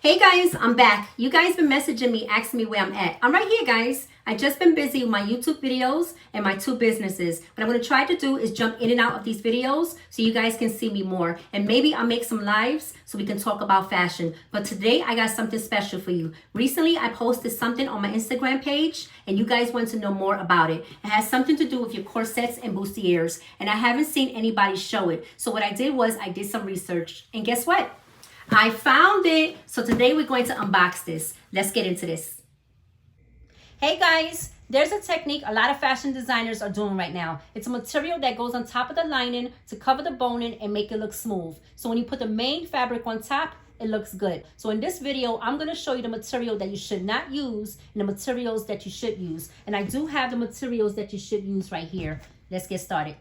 Hey guys, I'm back. You guys been messaging me, asking me where I'm at. I'm right here, guys. I just been busy with my YouTube videos and my two businesses. What I'm going to try to do is jump in and out of these videos so you guys can see me more. And maybe I'll make some lives so we can talk about fashion. But today I got something special for you. Recently, I posted something on my Instagram page and you guys want to know more about it. It has something to do with your corsets and bustiers. And I haven't seen anybody show it. So what I did was I did some research. And guess what? I found it. So today we're going to unbox this. Let's get into this. Hey guys, there's a technique a lot of fashion designers are doing right now. It's a material that goes on top of the lining to cover the boning and make it look smooth. So when you put the main fabric on top, it looks good. So in this video, I'm going to show you the material that you should not use and the materials that you should use. And I do have the materials that you should use right here. Let's get started.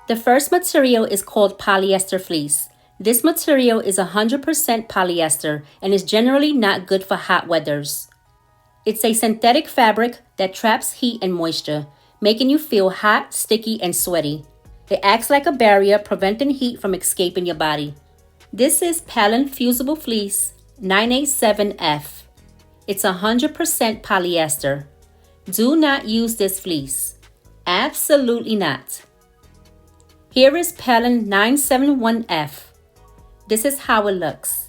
The first material is called polyester fleece. This material is 100% polyester and is generally not good for hot weathers. It's a synthetic fabric that traps heat and moisture, making you feel hot, sticky, and sweaty. It acts like a barrier, preventing heat from escaping your body. This is Pattern Fusible Fleece 987F. It's 100% polyester. Do not use this fleece. Absolutely not. Here is Pattern 971F. This is how it looks.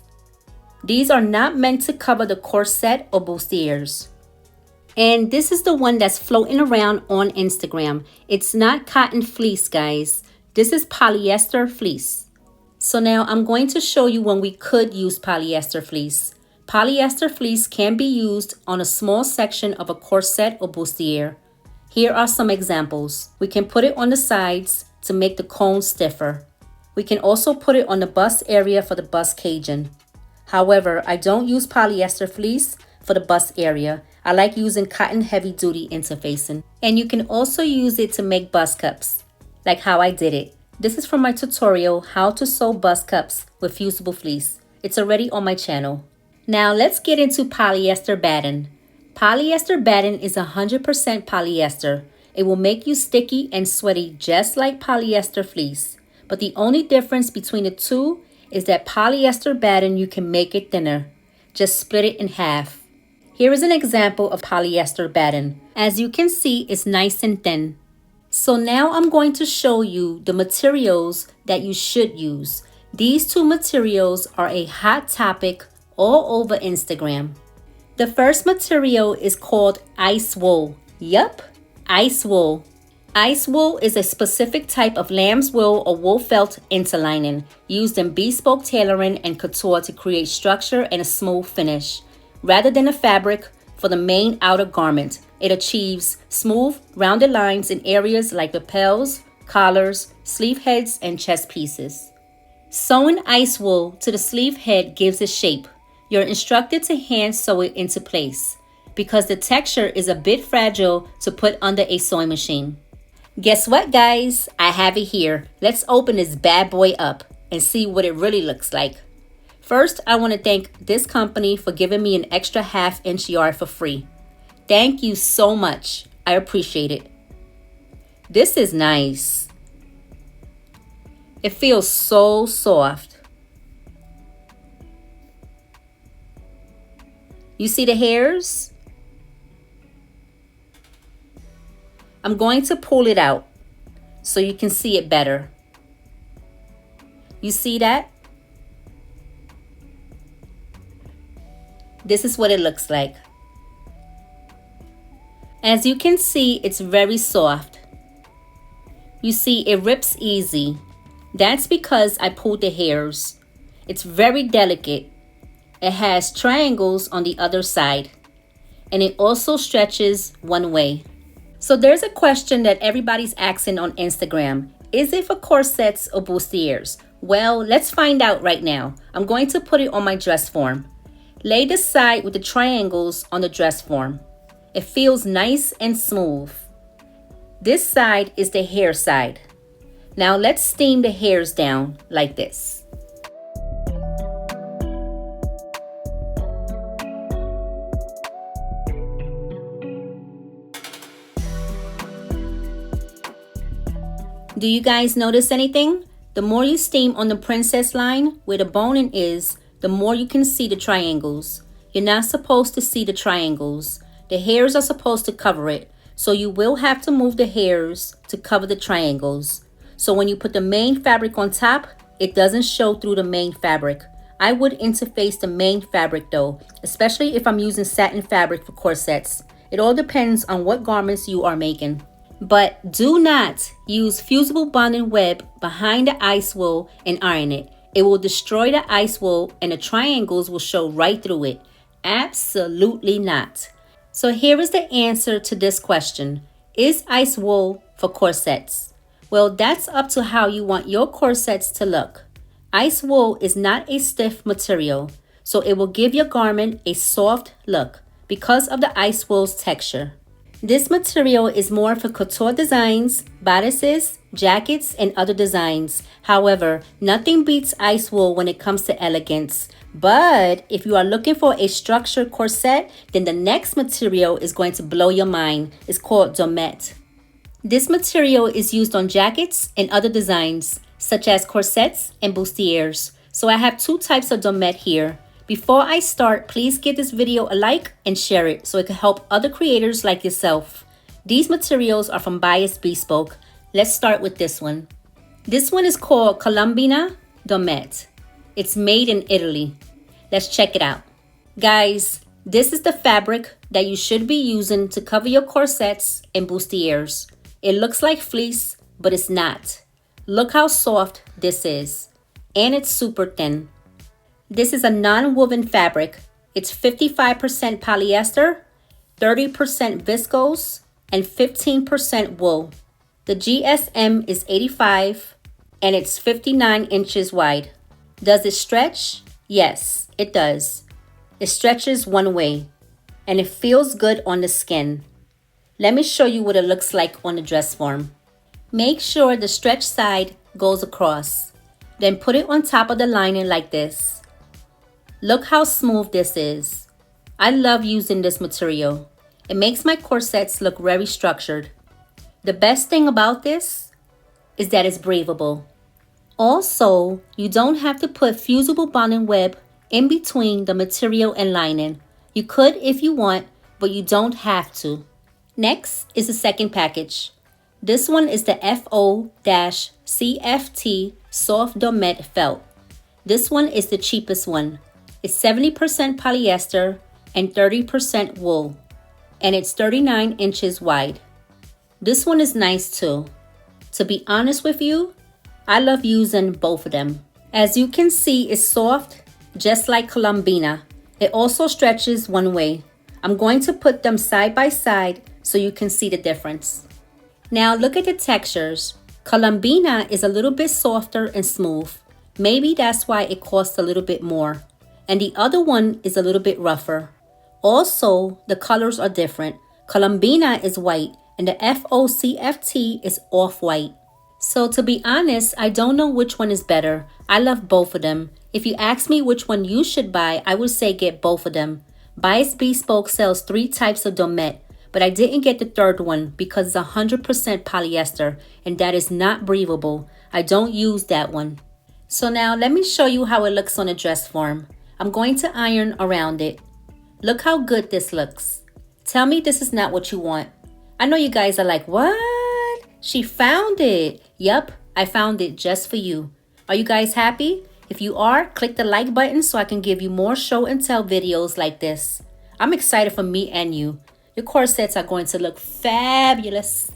These are not meant to cover the corset or bustiers. And this is the one that's floating around on Instagram. It's not cotton fleece, guys. This is polyester fleece. So now I'm going to show you when we could use polyester fleece. Polyester fleece can be used on a small section of a corset or bustier. Here are some examples. We can put it on the sides to make the cone stiffer. We can also put it on the bust area for the bust caging. However, I don't use polyester fleece for the bust area. I like using cotton heavy duty interfacing. And you can also use it to make bust cups, like how I did it. This is from my tutorial, how to sew bust cups with fusible fleece. It's already on my channel. Now let's get into polyester batting. Polyester batting is 100% polyester. It will make you sticky and sweaty just like polyester fleece. But the only difference between the two is that polyester batting, you can make it thinner. Just split it in half. Here is an example of polyester batting. As you can see, it's nice and thin. So now I'm going to show you the materials that you should use. These two materials are a hot topic all over Instagram. The first material is called icewool. Yup, icewool. Icewool is a specific type of lambswool or wool felt interlining used in bespoke tailoring and couture to create structure and a smooth finish. Rather than a fabric for the main outer garment, it achieves smooth, rounded lines in areas like lapels, collars, sleeve heads, and chest pieces. Sewing icewool to the sleeve head gives it shape. You're instructed to hand sew it into place because the texture is a bit fragile to put under a sewing machine. Guess what, guys? I have it here. Let's open this bad boy up and see what it really looks like. First, I want to thank this company for giving me an extra half-inch yard for free. Thank you so much. I appreciate it. This is nice. It feels so soft. You see the hairs? I'm going to pull it out so you can see it better. You see that? This is what it looks like. As you can see, it's very soft. You see, it rips easy. That's because I pulled the hairs. It's very delicate. It has triangles on the other side. And it also stretches one way. So there's a question that everybody's asking on Instagram. Is it for corsets or bustiers? Well, let's find out right now. I'm going to put it on my dress form. Lay the side with the triangles on the dress form. It feels nice and smooth. This side is the hair side. Now let's steam the hairs down like this. Do you guys notice anything? The more you steam on the princess line, where the boning is, the more you can see the triangles. You're not supposed to see the triangles. The hairs are supposed to cover it, so you will have to move the hairs to cover the triangles. So when you put the main fabric on top, it doesn't show through the main fabric. I would interface the main fabric though, especially if I'm using satin fabric for corsets. It all depends on what garments you are making. But do not use fusible bonding web behind the ice wool and iron it. It will destroy the ice wool and the triangles will show right through it. Absolutely not. So here is the answer to this question. Is ice wool for corsets? Well, that's up to how you want your corsets to look. Ice wool is not a stiff material, so it will give your garment a soft look because of the ice wool's texture. This material is more for couture designs, bodices, jackets, and other designs. However, nothing beats ice wool when it comes to elegance. But if you are looking for a structured corset, then the next material is going to blow your mind. It's called Domette. This material is used on jackets and other designs, such as corsets and bustiers. So I have two types of Domette here. Before I start, please give this video a like and share it so it can help other creators like yourself. These materials are from Bias Bespoke. Let's start with this one. This one is called Colombina Domette. It's made in Italy. Let's check it out. Guys, this is the fabric that you should be using to cover your corsets and bustiers. It looks like fleece, but it's not. Look how soft this is. And it's super thin. This is a non-woven fabric. It's 55% polyester, 30% viscose, and 15% wool. The GSM is 85 and it's 59 inches wide. Does it stretch? Yes, it does. It stretches one way and it feels good on the skin. Let me show you what it looks like on the dress form. Make sure the stretch side goes across. Then put it on top of the lining like this. Look how smooth this is. I love using this material. It makes my corsets look very structured. The best thing about this is that it's breathable. Also, you don't have to put fusible bonding web in between the material and lining. You could if you want, but you don't have to. Next is the second package. This one is the FO-CFT Soft Domette Felt. This one is the cheapest one. It's 70% polyester and 30% wool, and it's 39 inches wide. This one is nice too. To be honest with you, I love using both of them. As you can see, it's soft, just like Colombina. It also stretches one way. I'm going to put them side by side so you can see the difference. Now look at the textures. Colombina is a little bit softer and smooth. Maybe that's why it costs a little bit more. And the other one is a little bit rougher. Also, the colors are different. Colombina is white and the FOCFT is off-white. So to be honest, I don't know which one is better. I love both of them. If you ask me which one you should buy, I would say get both of them. Bias Bespoke sells 3 types of Domette, but I didn't get the third one because it's 100% polyester and that is not breathable. I don't use that one. So now let me show you how it looks on a dress form. I'm going to iron around it. Look how good this looks. Tell me this is not what you want. I know you guys are like, what? She found it. Yup, I found it just for you. Are you guys happy? If you are, click the like button so I can give you more show and tell videos like this. I'm excited for me and you. Your corsets are going to look fabulous.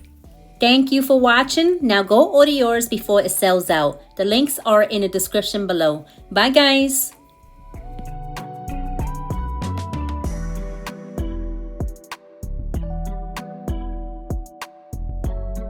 Thank you for watching. Now go order yours before it sells out. The links are in the description below. Bye guys.